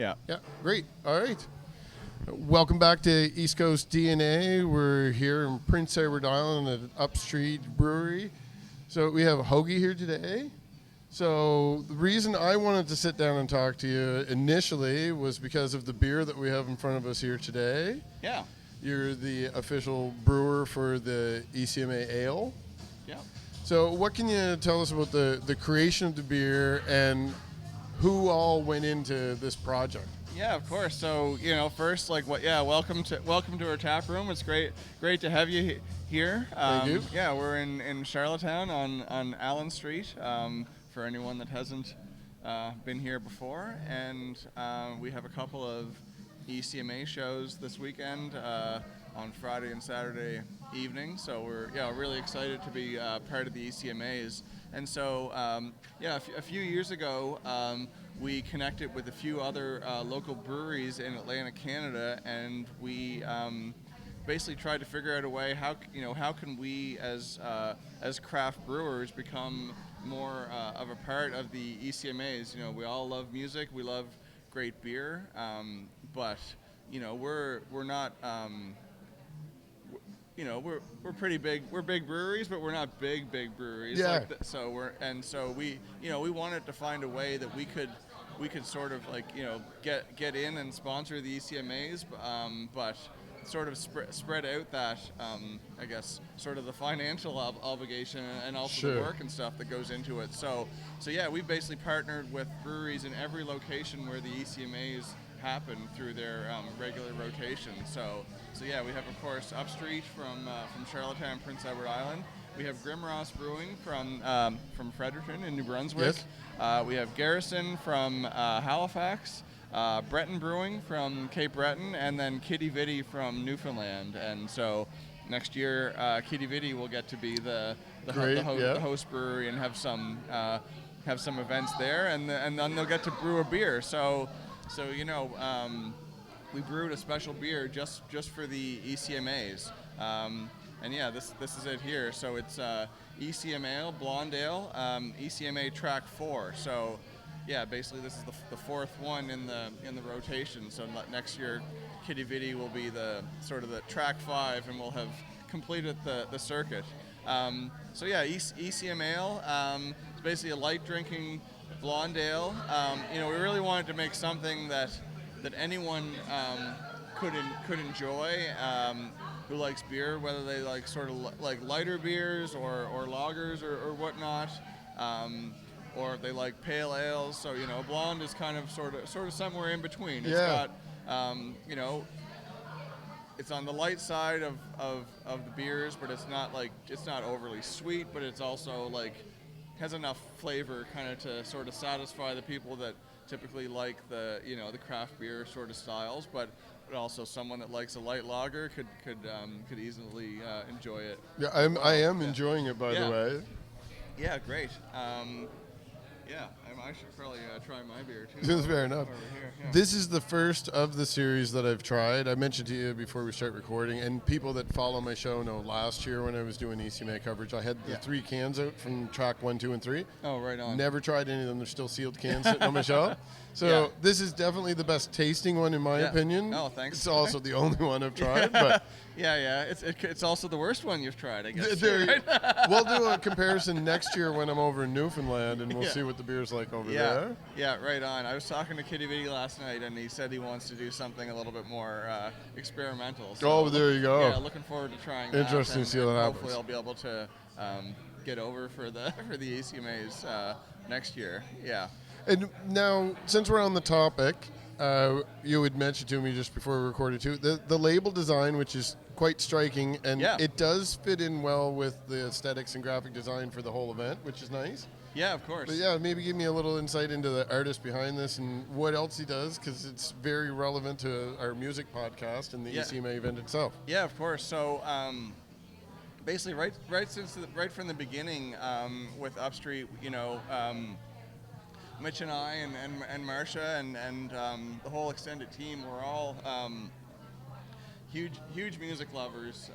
Yeah. Yeah, great. All right. Welcome back to East Coast DNA. We're here in Prince Edward Island at Upstreet Brewery. So we have Hogie here today. So the reason I wanted to sit down and talk to you initially was because of the beer that we have in front of us here today. Yeah. You're the official brewer for the ECMA Ale. Yeah. So what can you tell us about the creation of the beer and who all went into this project? Yeah, of course. So, first, welcome to our tap room. It's great to have you here. Thank you. Yeah, we're in Charlottetown on Allen Street, for anyone that hasn't been here before. And we have a couple of ECMA shows this weekend on Friday and Saturday evening. So we're really excited to be part of the ECMAs. And so, a few years ago, we connected with a few other local breweries in Atlantic Canada, and we basically tried to figure out a way how can we as craft brewers become more of a part of the ECMAs. We all love music, we love great beer, but we're not. We're pretty big. We're big breweries, but we're not big breweries. Yeah. So we wanted to find a way that we could sort of get in and sponsor the ECMAs, but sort of spread out that I guess sort of the financial obligation and also Sure. the work and stuff that goes into it. So yeah, we basically partnered with breweries in every location where the ECMAs happen through their regular rotation. So yeah, we have of course Upstreet from Charlottetown, Prince Edward Island. We have Grimross Brewing from Fredericton in New Brunswick. Yes. We have Garrison from Halifax. Breton Brewing from Cape Breton, and then Kitty Vitty from Newfoundland. And so next year, Kitty Vitty will get to be the host brewery and have some events there, and then they'll get to brew a beer. So we brewed a special beer just for the ECMAs. And yeah, this is it here. So it's ECMAle, Blonde Ale, ECMA Track 4. So yeah, basically this is the fourth one in the rotation. So next year, Kitty Vitty will be the sort of the Track 5, and we'll have completed the circuit. So yeah, ECMAle, it's basically a light drinking blonde ale. We really wanted to make something that anyone could enjoy, who likes beer, whether they like sort of like lighter beers or lagers or whatnot, or if they like pale ales. So blonde is kind of sort of somewhere in between. It's got it's on the light side of the beers, but it's not overly sweet, but it's also has enough flavor kind of to sort of satisfy the people that typically like the craft beer sort of styles, but also someone that likes a light lager could easily enjoy it. Yeah, I am enjoying it, by the way. Yeah, great. I should probably try my beer too. Fair enough. This is the first of the series that I've tried. I mentioned to you before we start recording, and people that follow my show know last year when I was doing ECMA coverage, I had the 3 cans out from track 1, 2, and 3. Oh, right on. Never tried any of them. They're still sealed cans sitting on my shelf. So this is definitely the best tasting one in my opinion. Oh, thanks. It's also the only one I've tried. But It's also the worst one you've tried, I guess. We'll do a comparison next year when I'm over in Newfoundland, and we'll see what the beer's like over there. Yeah, right on. I was talking to Kitty Vitty last night, and he said he wants to do something a little bit more experimental. So there you go. Yeah, looking forward to trying that. Interesting to see how that happens. Hopefully I'll be able to get over for the ECMAs next year. Yeah. And now, since we're on the topic, you had mentioned to me just before we recorded too, the label design, which is quite striking, and it does fit in well with the aesthetics and graphic design for the whole event, which is nice. Yeah, of course. But maybe give me a little insight into the artist behind this and what else he does, because it's very relevant to our music podcast and the ECMA event itself. Yeah, of course. So basically, right from the beginning with Upstreet, Mitch and I and Marcia and the whole extended team, we're all huge music lovers.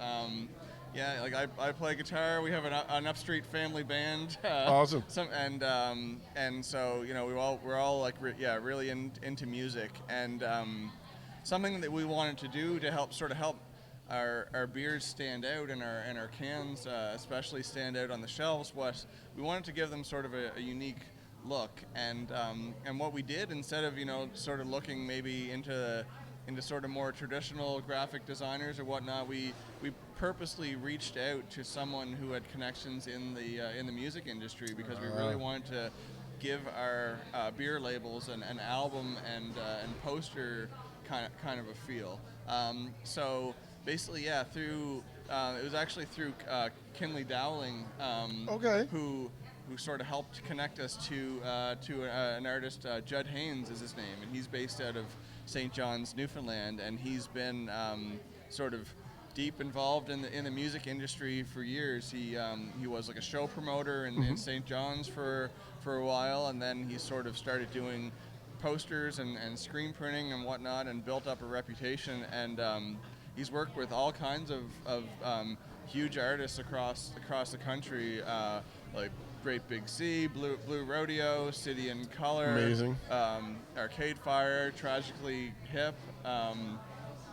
Yeah, like I play guitar. We have an Upstreet family band. Awesome. And so we're all like really into music, and something that we wanted to do to help our beers stand out, and our cans especially stand out on the shelves, was we wanted to give them sort of a unique look, and what we did, instead of sort of looking maybe into sort of more traditional graphic designers or whatnot, we purposely reached out to someone who had connections in the music industry, because we really wanted to give our beer labels an album and poster kind of a feel. So basically, yeah, through it was actually through Kinley Dowling, Okay. who sort of helped connect us to an artist. Jud Haynes is his name, and he's based out of St. John's, Newfoundland, and he's been sort of deep involved in the music industry for years. He was like a show promoter in St. John's for a while, and then he sort of started doing posters and screen printing and whatnot, and built up a reputation. And he's worked with all kinds of huge artists across the country, like Great Big Sea, Blue Rodeo, City and Color, Amazing. Arcade Fire, Tragically Hip,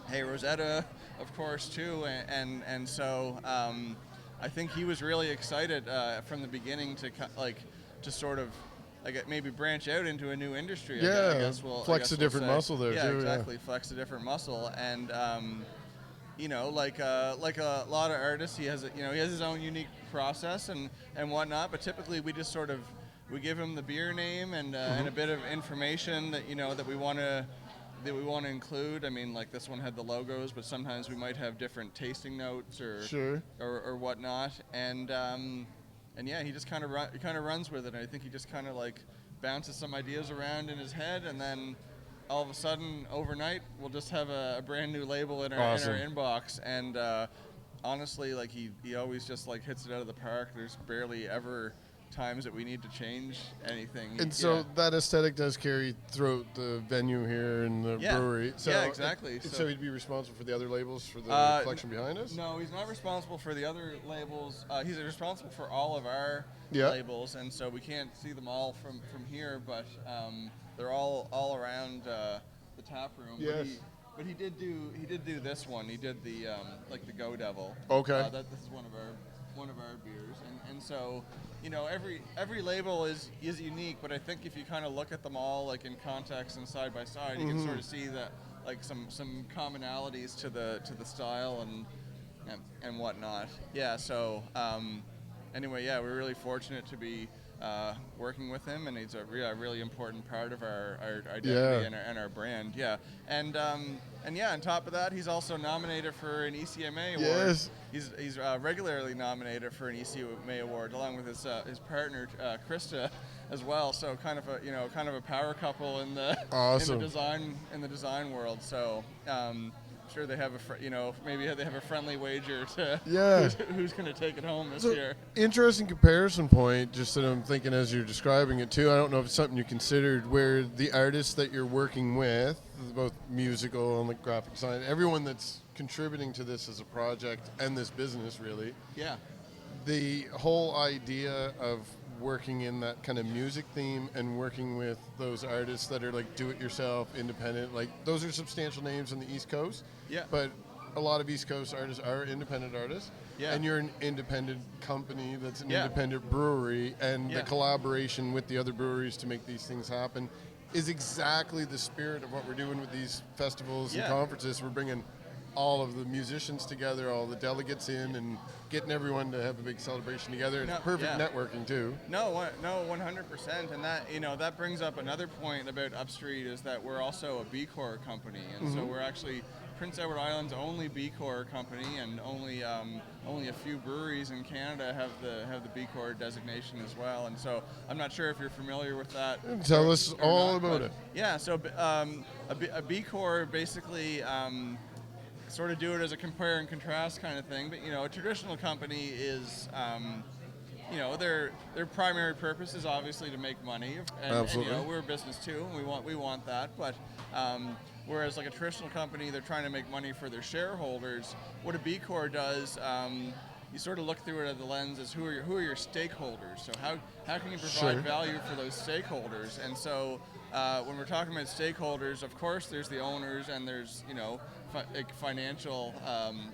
Hey Rosetta, of course, too. And so I think he was really excited from the beginning to sort of maybe branch out into a new industry. Yeah, I guess flex a different say. muscle there, yeah, too. Exactly, Yeah. flex a different muscle. And like a lot of artists, he has his own unique process and whatnot. But typically, we just sort of give him the beer name and a bit of information that that we want to include. I mean, like this one had the logos, but sometimes we might have different tasting notes or whatnot. And yeah, he just kind of runs with it. And I think he just kind of like bounces some ideas around in his head, and then all of a sudden, overnight, we'll just have a brand new label in our inbox. And honestly, like he always just like hits it out of the park. There's barely ever times that we need to change anything. And so that aesthetic does carry throughout the venue here in the brewery. So yeah, exactly. So he'd be responsible for the other labels for the collection behind us? No, he's not responsible for the other labels. He's responsible for all of our labels, and so we can't see them all from here, but they're all around the tap room. Yes. But he did do this one. He did the like the Go Devil. Okay. This is one of our beers, and so every label is unique. But I think if you kind of look at them all like in context and side by side, you can sort of see that like some commonalities to the style and whatnot. Yeah. So anyway, yeah, we're really fortunate to be working with him, and he's a really important part of our identity and our brand. Yeah, and yeah, on top of that, he's also nominated for an ECMA award. Yes. He's regularly nominated for an ECMA award along with his partner Krista as well. So kind of a power couple in the in the design world. So. Sure, they have maybe they have a friendly wager to who's going to take it home this year. Interesting comparison point, just that I'm thinking as you're describing it too. I don't know if it's something you considered, where the artists that you're working with, both musical and like graphic design, everyone that's contributing to this as a project and this business really. Yeah. The whole idea of working in that kind of music theme and working with those artists that are like do-it-yourself, independent, like those are substantial names on the East Coast. Yeah. But a lot of East Coast artists are independent artists. Yeah. And you're an independent company that's an independent brewery, and the collaboration with the other breweries to make these things happen is exactly the spirit of what we're doing with these festivals and conferences. We're bringing all of the musicians together, all the delegates in, and getting everyone to have a big celebration together. It's perfect networking too. No, 100%. And that that brings up another point about Upstreet, is that we're also a B Corp company, and so we're actually Prince Edward Island's only B Corp company, and only a few breweries in Canada have the B Corp designation as well. And so I'm not sure if you're familiar with that. Tell us all about it. Yeah, so a B Corp basically. Sort of do it as a compare and contrast kind of thing, but a traditional company is, their primary purpose is obviously to make money, and we're a business too, and we want that. But whereas like a traditional company, they're trying to make money for their shareholders. What a B Corp does you sort of look through it at the lens as who are your stakeholders. So how can you provide value for those stakeholders? And so when we're talking about stakeholders, of course there's the owners and there's financial.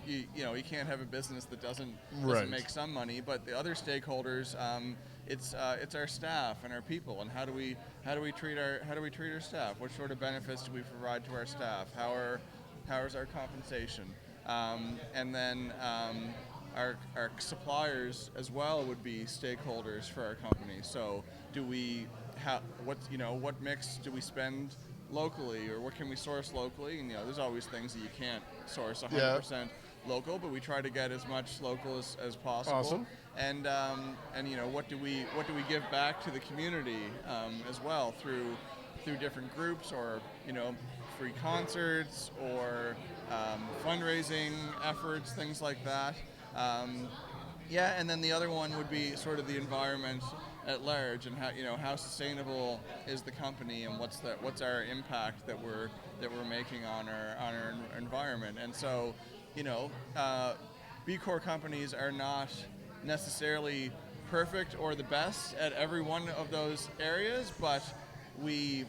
You can't have a business that doesn't make some money. But the other stakeholders, it's our staff and our people, and how do we treat our staff? What sort of benefits do we provide to our staff? How is our compensation? And then our suppliers as well would be stakeholders for our company. So what mix do we spend locally, or what can we source locally? And there's always things that you can't source 100% local, but we try to get as much local as possible. Awesome. And what do we give back to the community as well through different groups, or free concerts, or fundraising efforts, things like that. And then the other one would be sort of the environment at large, and how sustainable is the company, and what's our impact that we're making on our environment. And so B Corp companies are not necessarily perfect or the best at every one of those areas, but we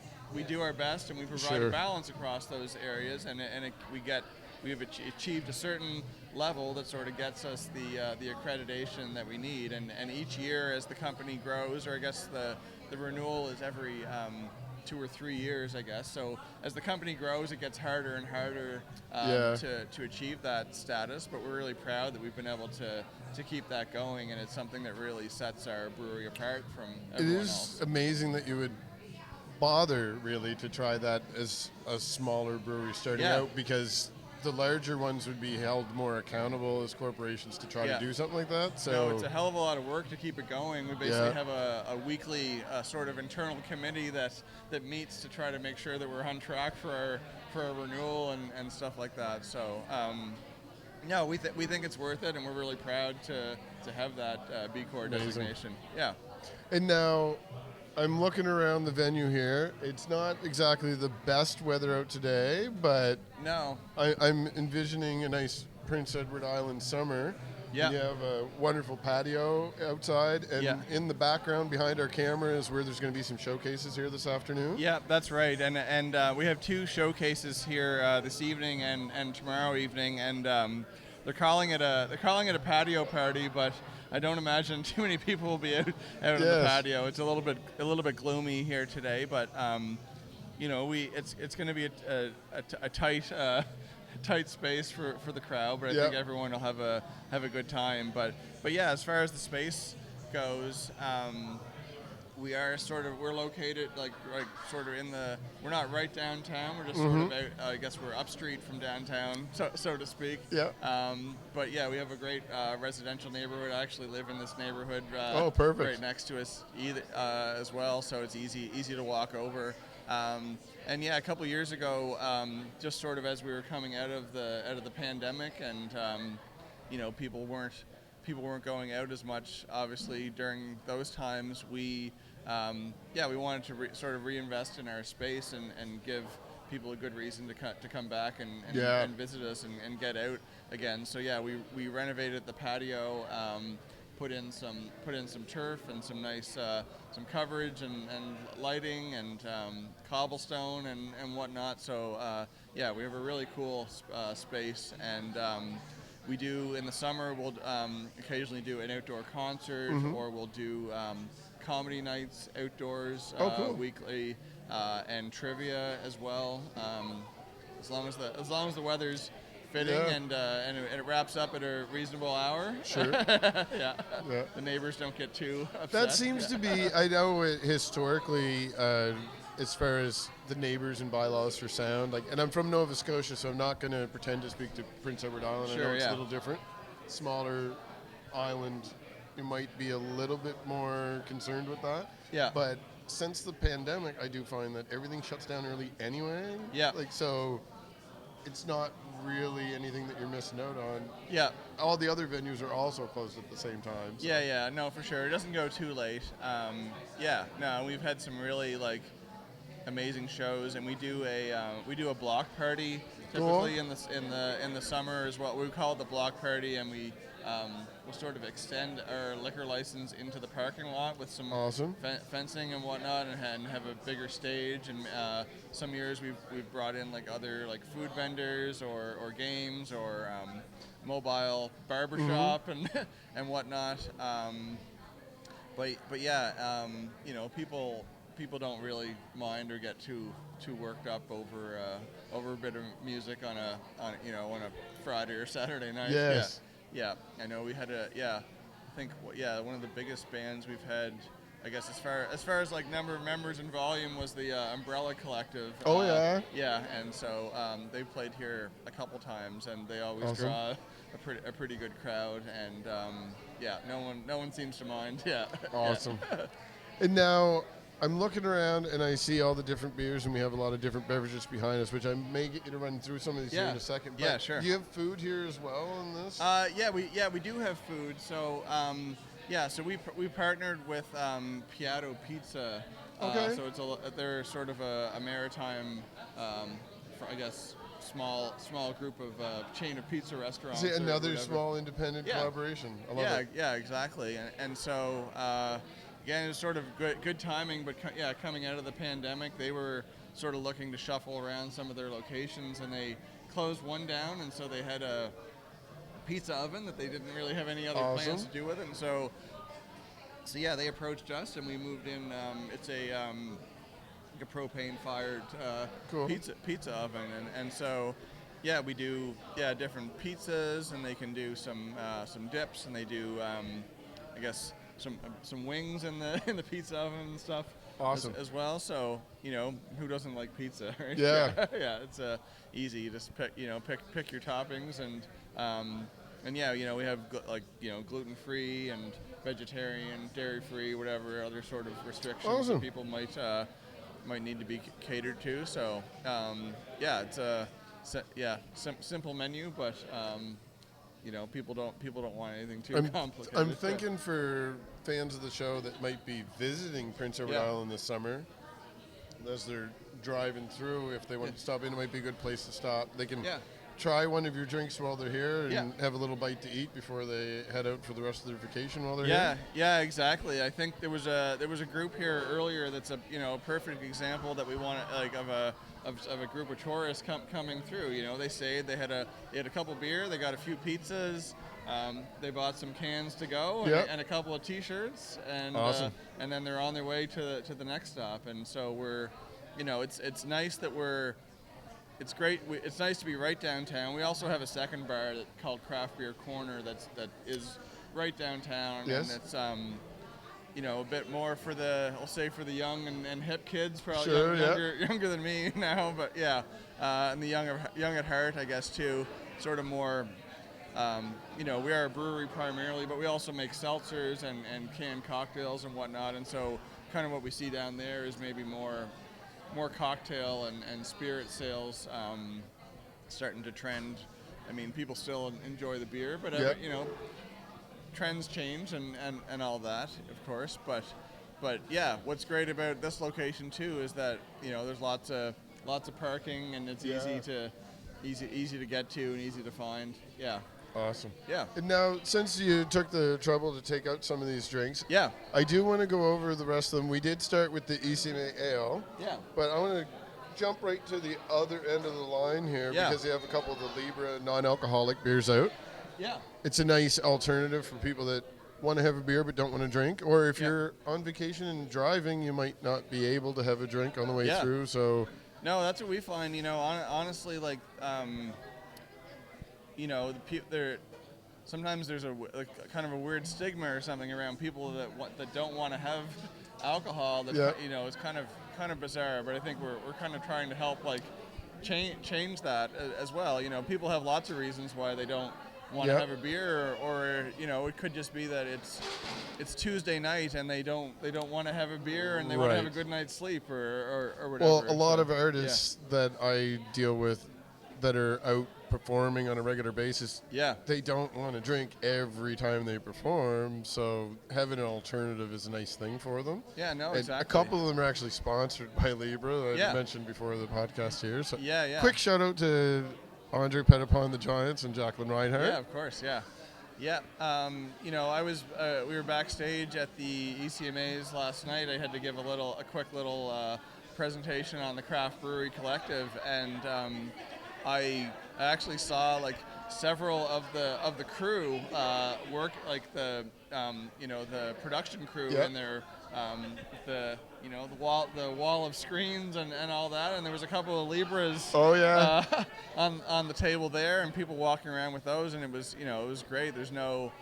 do our best, and we provide a balance across those areas, and we have achieved a certain level that sort of gets us the accreditation that we need, and each year as the company grows, or I guess the renewal is every 2 or 3 years, I guess. So as the company grows, it gets harder and harder to achieve that status, but we're really proud that we've been able to keep that going, and it's something that really sets our brewery apart from everyone else. It is amazing that you would bother really to try that as a smaller brewery starting out, because the larger ones would be held more accountable as corporations to try to do something like that. So it's a hell of a lot of work to keep it going. We basically have a weekly sort of internal committee that meets to try to make sure that we're on track for our renewal and stuff like that. So we think it's worth it, and we're really proud to have that B Corp designation. Yeah. And now I'm looking around the venue here. It's not exactly the best weather out today, but no, I'm envisioning a nice Prince Edward Island summer. Yeah. You have a wonderful patio outside, and in the background behind our camera is where there's going to be some showcases here this afternoon. Yeah, that's right. And we have 2 showcases here this evening and tomorrow evening, and they're calling it a patio party, but I don't imagine too many people will be out on the patio. It's a little bit gloomy here today, but it's going to be a tight space for the crowd, but I think everyone will have a good time. But yeah, as far as the space goes, we're located like sort of we're not right downtown. We're just sort of out, I guess we're upstreet from downtown, so to speak. Yeah. But yeah, we have a great residential neighborhood. I actually live in this neighborhood. Perfect. Right next to us as well, so it's easy to walk over. And yeah, a couple years ago, just sort of as we were coming out of the pandemic, and people weren't going out as much. Obviously, during those times, we wanted to sort of reinvest in our space and give people a good reason to come back and visit us and get out again. So yeah, we renovated the patio, put in some turf and some nice some coverage and lighting and cobblestone and whatnot. So we have a really cool space, and we do in the summer we'll occasionally do an outdoor concert, or we'll do comedy nights outdoors weekly, and trivia as well. As long as the weather's fitting and it wraps up at a reasonable hour. Sure. The neighbors don't get too upset. That seems to be, I know historically, as far as the neighbors and bylaws for sound, and I'm from Nova Scotia, so I'm not going to pretend to speak to Prince Edward Island. Sure, I know it's a little different. Smaller island, you might be a little bit more concerned with that. Yeah. But since the pandemic, I do find that everything shuts down early anyway. Yeah. So it's not really anything that you're missing out on. Yeah. All the other venues are also closed at the same time. So. Yeah, no, for sure. It doesn't go too late. We've had some really amazing shows, and we do a block party typically in the summer as well. We call it the block party, and we'll sort of extend our liquor license into the parking lot with some Awesome. fencing and whatnot, and have a bigger stage. And some years we've brought in like other like food vendors or games or mobile barbershop and and whatnot. But yeah, people don't really mind or get too worked up over a bit of music on a Friday or Saturday night. Yes. Yeah. I know we had I think one of the biggest bands we've had, I guess as far as like number of members and volume, was the Umbrella Collective. Oh yeah. Yeah, and so they've played here a couple times, and they always Awesome. draw a pretty good crowd, and no one seems to mind. Yeah. Awesome. And now I'm looking around and I see all the different beers, and we have a lot of different beverages behind us, which I may get you to run through some of these here in a second. Yeah, but sure. Do you have food here as well in this? We do have food. So so we partnered with Piatto Pizza. Okay. So they're sort of a maritime, I guess, small group of chain of pizza restaurants. See, another whatever. small independent collaboration. I love it. Yeah, exactly. And so again, it was sort of good timing, but coming out of the pandemic, they were sort of looking to shuffle around some of their locations, and they closed one down, and so they had a pizza oven that they didn't really have any other plans to do with it, and so they approached us, and we moved in. It's a propane fired cool. pizza oven, and so we do different pizzas, and they can do some dips, and they do I guess some wings in the pizza oven and stuff. Awesome. As well. So who doesn't like pizza, right? Yeah. Yeah, it's easy. You just pick your toppings, and we have gluten free and vegetarian, dairy free, whatever other sort of restrictions that people might need to be catered to. So it's a simple menu, but people don't want anything too complicated. I'm thinking for fans of the show that might be visiting Prince Edward Island this summer, as they're driving through, if they want to stop in, it might be a good place to stop. They can try one of your drinks while they're here and have a little bite to eat before they head out for the rest of their vacation while they're here. Yeah, exactly. I think there was a group here earlier that's a perfect example that we want of a group of tourists coming through. They had a couple beer, they got a few pizzas, they bought some cans to go and a couple of T-shirts, and awesome. And then they're on their way to the next stop. And so we're, it's nice that it's great. It's nice to be right downtown. We also have a second bar called Craft Beer Corner that is right downtown, and it's a bit more for the young and hip kids, probably younger than me now, but and the young at heart, I guess, too. Sort of more, we are a brewery primarily, but we also make seltzers and canned cocktails and whatnot, and so kind of what we see down there is maybe more cocktail and spirit sales starting to trend. I mean, people still enjoy the beer, but trends change and all that, of course. But what's great about this location too is that there's lots of parking, and it's easy to get to and easy to find. Yeah. Awesome. Yeah. And now, since you took the trouble to take out some of these drinks, I do want to go over the rest of them. We did start with the ECMA Ale. Yeah. But I want to jump right to the other end of the line here because they have a couple of the Libra non-alcoholic beers out. Yeah. It's a nice alternative for people that want to have a beer but don't want to drink. Or if you're on vacation and driving, you might not be able to have a drink on the way through. So. No, that's what we find. Honestly, like. Sometimes there's a kind of a weird stigma or something around people that don't want to have alcohol. That is kind of bizarre. But I think we're kind of trying to help change that as well. People have lots of reasons why they don't want to have a beer, or it could just be that it's Tuesday night and they don't want to have a beer and they want to have a good night's sleep or whatever. Well, a lot of artists that I deal with that are out performing on a regular basis, they don't want to drink every time they perform, so having an alternative is a nice thing for them. Exactly. A couple of them are actually sponsored by Libra, I mentioned before the podcast here. So quick shout out to Andre Petitpon, the Giants, and Jacqueline Reinhardt. Yeah, of course, Yeah, I was. We were backstage at the ECMAs last night. I had to give a quick little presentation on the Craft Brewery Collective, and I actually saw like several of the crew work, like the production crew Yeah. in their the wall of screens and all that, and there was a couple of Libras Oh, yeah. on the table there, and people walking around with those, and it was great. There's no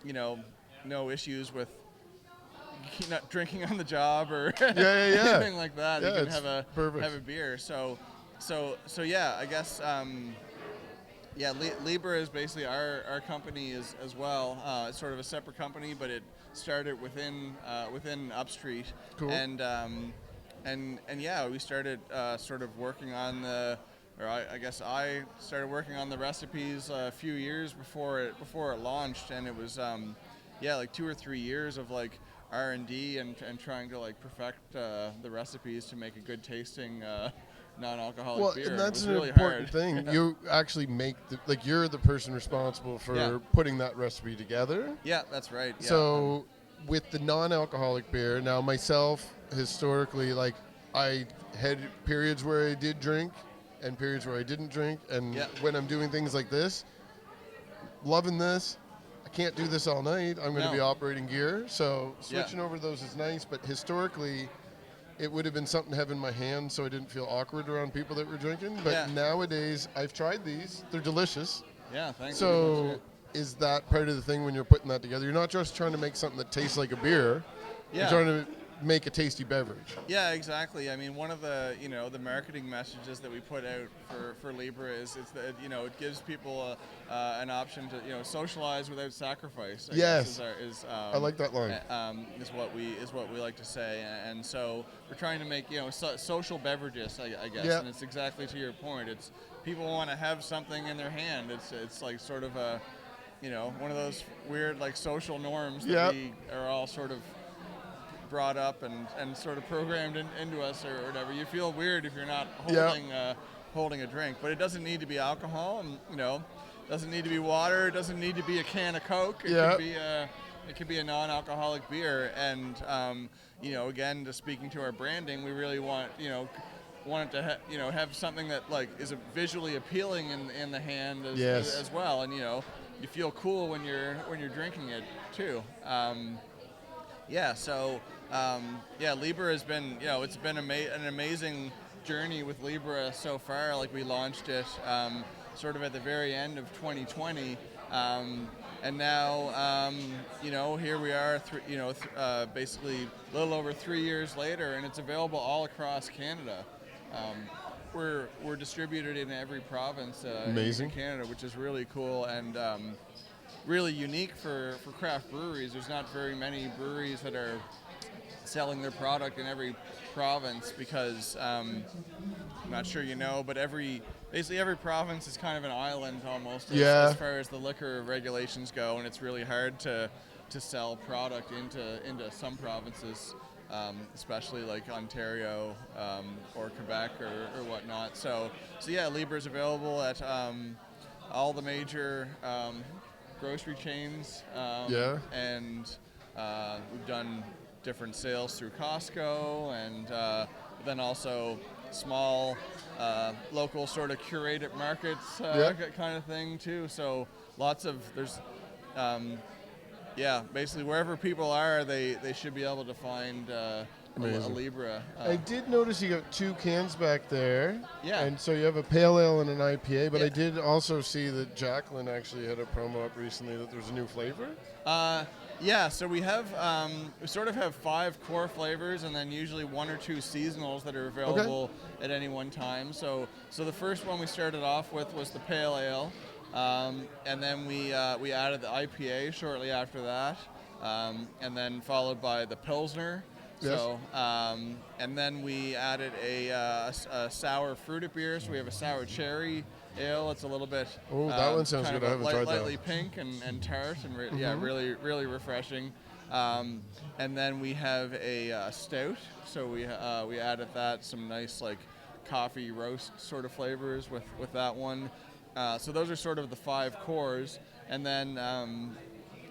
no issues with not drinking on the job or Yeah. anything like that. Yeah, You can it's have perfect. a beer. So yeah, I guess Libra is basically our company as well. It's sort of a separate company, but it started within Upstreet. Cool. And yeah, we started sort of working on I guess I started working on the recipes a few years before it launched, and it was like 2 or 3 years of like R&D and trying to like perfect the recipes to make a good tasting non-alcoholic beer. And that's it was an really important hard. thing. You actually make you're the person responsible for Yeah. putting that recipe together. Yeah, that's right. Yeah. So with the non-alcoholic beer, now myself, historically, like I had periods where I did drink and periods where I didn't drink. And Yeah. when I'm doing things like this, loving this, I can't do this all night. I'm going to No. be operating gear. So switching over to those is nice. But historically, it would have been something to have in my hand so I didn't feel awkward around people that were drinking. But nowadays, I've tried these. They're delicious. Yeah, thanks. So is that part of the thing when you're putting that together? You're not just trying to make something that tastes like a beer. Yeah. You're trying to make a tasty beverage. Yeah, exactly. I mean, one of the the marketing messages that we put out for Libra is that it gives people an option to socialize without sacrifice. Yes. Is I like that line. Is what we like to say, and so we're trying to make social beverages, I guess. Yeah. And it's exactly to your point. It's people want to have something in their hand. It's like sort of a one of those weird like social norms that we are all sort of brought up and sort of programmed into us or whatever. You feel weird if you're not holding a drink, but it doesn't need to be alcohol, and doesn't need to be water. It doesn't need to be a can of Coke. It could be a non-alcoholic beer, and again, just speaking to our branding, we really want it to have something that like is visually appealing in the hand as well, and you feel cool when you're drinking it too. Libra has been, it's been an amazing journey with Libra so far. Like we launched it sort of at the very end of 2020, and now, here we are, basically a little over 3 years later, and it's available all across Canada. We're distributed in every province in Canada, which is really cool and really unique for craft breweries. There's not very many breweries that are selling their product in every province because I'm not sure but basically every province is kind of an island almost as far as the liquor regulations go, and it's really hard to sell product into some provinces, especially like Ontario or Quebec or whatnot. So Libra is available at all the major grocery chains, and we've done different sales through Costco, and then also small local sort of curated markets kind of thing too. So there's basically wherever people are, they should be able to find a Libra. I did notice you got 2 cans back there. Yeah. And so you have a pale ale and an IPA, but I did also see that Jacqueline actually had a promo up recently that there's a new flavor. So we have we sort of have 5 core flavors, and then usually 1 or 2 seasonals that are available at any one time. So the first one we started off with was the pale ale, and then we added the IPA shortly after that, and then followed by the Pilsner. Yes. So, and then we added a sour fruited beer. So we have a sour cherry ale. It's a little bit. Oh, that one sounds kind good. of I haven't tried that. Lightly pink and tart, and really, really refreshing. And then we have a stout. So we added that, some nice like coffee roast sort of flavors with that one. So those are sort of the 5 cores. And then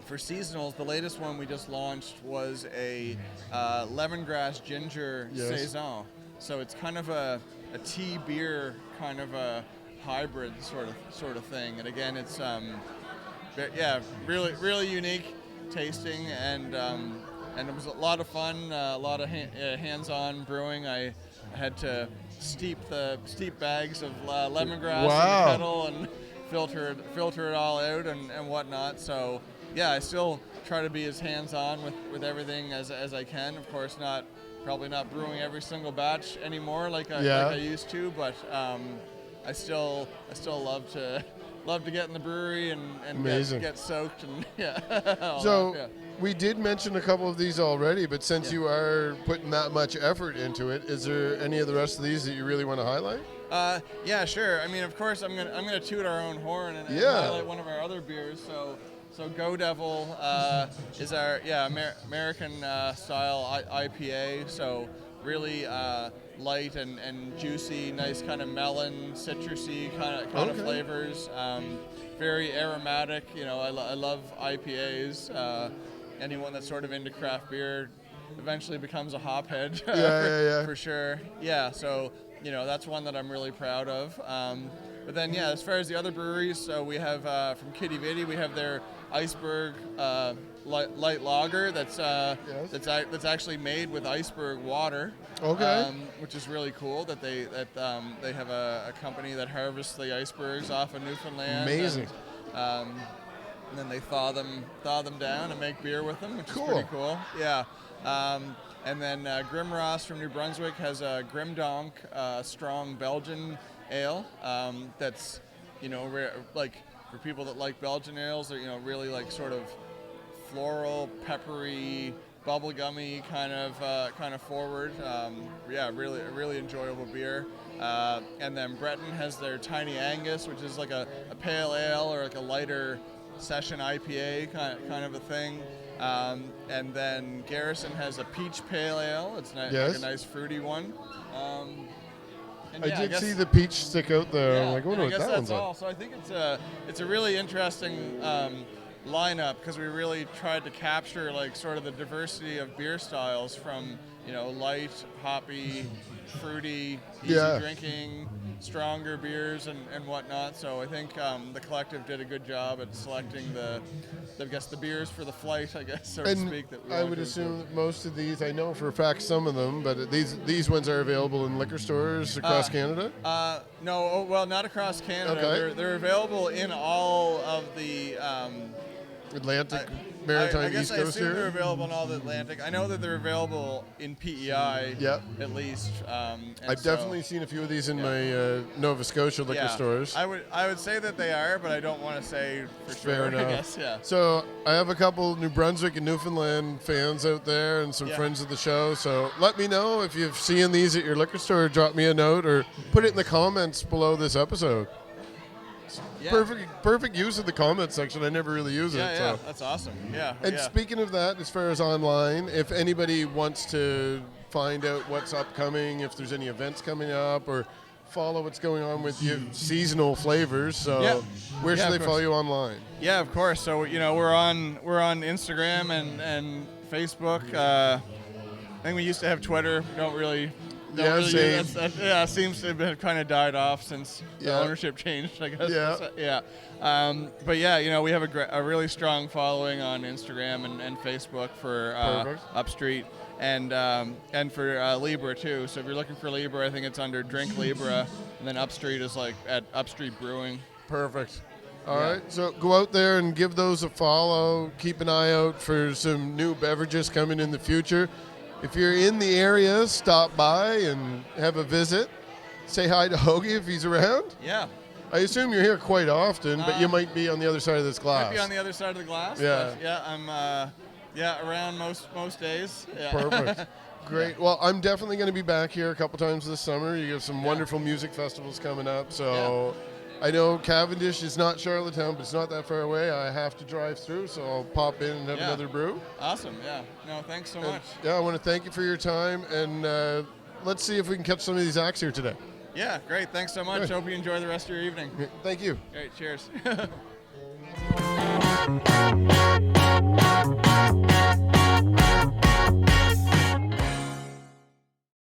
for seasonals, the latest one we just launched was a lemongrass ginger saison. So it's kind of a tea beer kind of a hybrid sort of thing. And again, it's really unique tasting, and it was a lot of fun, a lot of hands-on brewing. I had to steep bags of lemongrass in the kettle and filter it all out and whatnot. So yeah, I still try to be as hands-on with everything as I can. Of course, probably not brewing every single batch anymore like I used to, but I still love to get in the brewery and get soaked and we did mention a couple of these already, but since you are putting that much effort into it, is there any of the rest of these that you really want to highlight? Yeah, sure. I mean, of course, I'm gonna toot our own horn and highlight one of our other beers. So Go Devil is our American style IPA. So really light and juicy, nice kind of melon, citrusy kind of flavors. Very aromatic. You know, I love IPAs. Anyone that's sort of into craft beer eventually becomes a hophead for sure. Yeah, so you know that's one that I'm really proud of. But then as far as the other breweries, so we have from Kitty Vitty, we have their Iceberg light lager that's actually made with iceberg water. Which is really cool that they have a company that harvests the icebergs off of Newfoundland. Amazing. And then they thaw them down and make beer with them, which is pretty cool. Yeah. And then Grimross from New Brunswick has a Grimdonk strong Belgian ale. That's like for people that like Belgian ales, they're really like sort of floral, peppery, bubblegummy kind of forward. Really enjoyable beer. And then Breton has their Tiny Angus, which is like a pale ale or like a lighter session IPA kind of a thing. And then Garrison has a peach pale ale. It's like a nice fruity one. I did see the peach stick out there. I'm like, what that one's like? So I think it's a really interesting lineup because we really tried to capture like sort of the diversity of beer styles from light, hoppy, fruity, easy drinking, stronger beers and whatnot. So I think the collective did a good job at selecting the beers for the flight, so to speak. That I would assume that most of these, I know for a fact some of them, but these ones are available in liquor stores across Canada? No, well, not across Canada. Okay. They're available in all of the Atlantic, Maritime, East Coast I assume here? they're available in all the Atlantic. I know that they're available in PEI at least. I've definitely seen a few of these in my Nova Scotia liquor stores. I would say that they are, but I don't want to say for sure. Fair enough. I guess, yeah. So I have a couple New Brunswick and Newfoundland fans out there and some friends of the show. So let me know if you've seen these at your liquor store. Drop me a note or put it in the comments below this episode. Yeah. Perfect use of the comment section. I never really use it. Yeah, that's awesome. Yeah. And speaking of that, as far as online, if anybody wants to find out what's upcoming, if there's any events coming up, or follow what's going on with your seasonal flavors, where should they follow you online? Yeah, of course. So we're on Instagram and Facebook. I think we used to have Twitter. We don't really. Seems to have kind of died off since the ownership changed, I guess. But we have a really strong following on Instagram and Facebook for Upstreet and for Libra too. So if you're looking for Libra, I think it's under Drink Libra, and then Upstreet is like at Upstreet Brewing. Perfect. All right, so go out there and give those a follow. Keep an eye out for some new beverages coming in the future. If you're in the area, stop by and have a visit. Say hi to Hogie if he's around. Yeah. I assume you're here quite often, but you might be on the other side of this glass. Might be on the other side of the glass. Yeah. But I'm around most days. Yeah. Perfect. Great. Well, I'm definitely going to be back here a couple times this summer. You have some wonderful music festivals coming up, so I know Cavendish is not Charlottetown, but it's not that far away. I have to drive through, so I'll pop in and have another brew. Awesome, yeah. No, thanks so much. Yeah, I want to thank you for your time, and let's see if we can catch some of these acts here today. Yeah, great. Thanks so much. Good. Hope you enjoy the rest of your evening. Thank you. Great, cheers. Thank you.